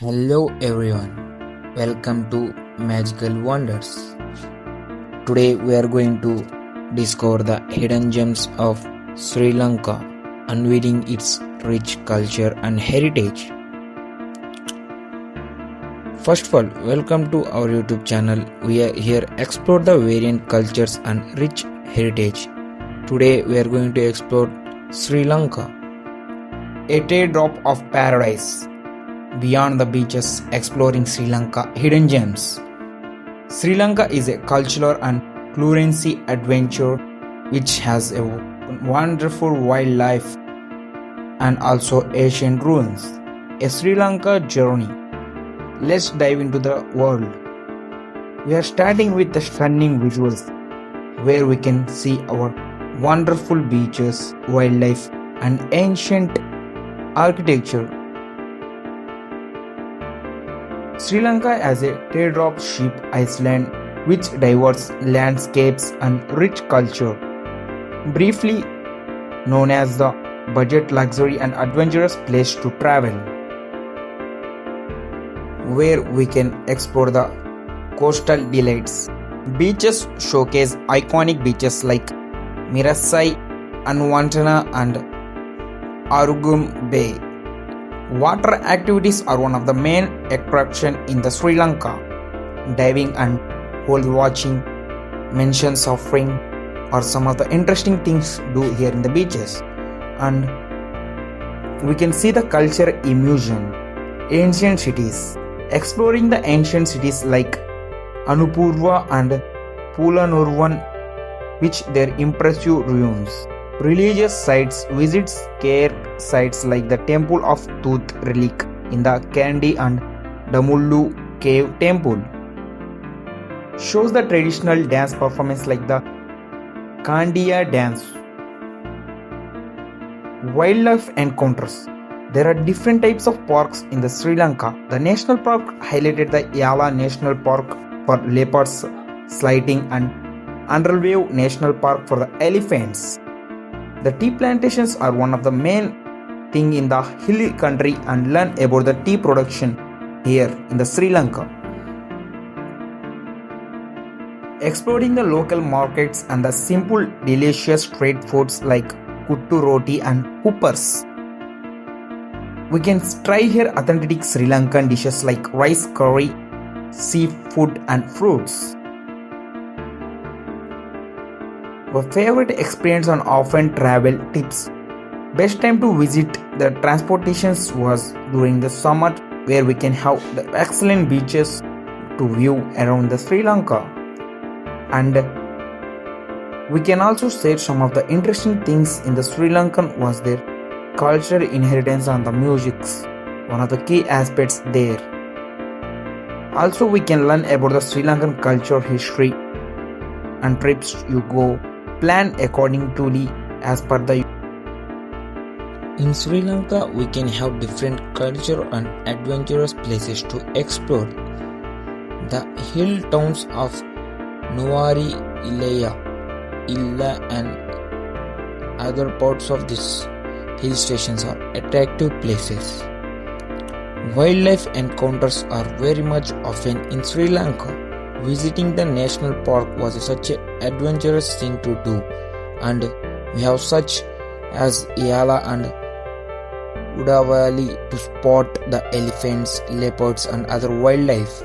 Hello everyone, welcome to Magical Wonders. Today we are going to discover the hidden gems of Sri Lanka, unveiling its rich culture and heritage. First of all, welcome to our YouTube channel. We are here explore the variant cultures and rich heritage. Today we are going to explore Sri Lanka, a teardrop of paradise. Beyond the beaches, exploring Sri Lanka hidden gems. Sri Lanka is a cultural and culinary adventure which has a wonderful wildlife and also ancient ruins. A Sri Lanka journey. Let's dive into the world. We are starting with the stunning visuals where we can see our wonderful beaches, wildlife and ancient architecture. Sri Lanka has a teardrop shaped island with diverse landscapes and rich culture. Briefly known as the budget luxury and adventurous place to travel, where we can explore the coastal delights. Beaches showcase iconic beaches like Mirasai, Anwantana and Arugum Bay. Water activities are one of the main attractions in the Sri Lanka. Diving and whale watching, mention surfing are some of the interesting things to do here in the beaches. And we can see the culture immersion. Ancient cities. Exploring the ancient cities like Anupurva and Pulanurvan, which their impressive ruins. Religious sites. Visit sacred sites like the Temple of Tooth Relic in the Kandy and Damullu Cave Temple. Shows the traditional dance performance like the Kandiya dance. Wildlife encounters. There are different types of parks in the Sri Lanka. The national park highlighted the Yala National Park for leopards sliding and Underwave National Park for the elephants. The tea plantations are one of the main thing in the hilly country and learn about the tea production here in the Sri Lanka. Exploring the local markets and the simple delicious street foods like kuttu roti and hoopers. We can try here authentic Sri Lankan dishes like rice curry, seafood and fruits. Our favorite experience on often travel tips. Best time to visit the transportations was during the summer, where we can have the excellent beaches to view around the Sri Lanka. And we can also say some of the interesting things in the Sri Lankan was their cultural inheritance and the musics, one of the key aspects there. Also we can learn about the Sri Lankan culture history and trips you go. Plan accordingly as per the. In Sri Lanka, we can have different culture and adventurous places to explore. The hill towns of Nuwari, Illa and other parts of these hill stations are attractive places. Wildlife encounters are very much often in Sri Lanka. Visiting the national park was such an adventurous thing to do, and we have such as Yala and Udavali to spot the elephants, leopards and other wildlife.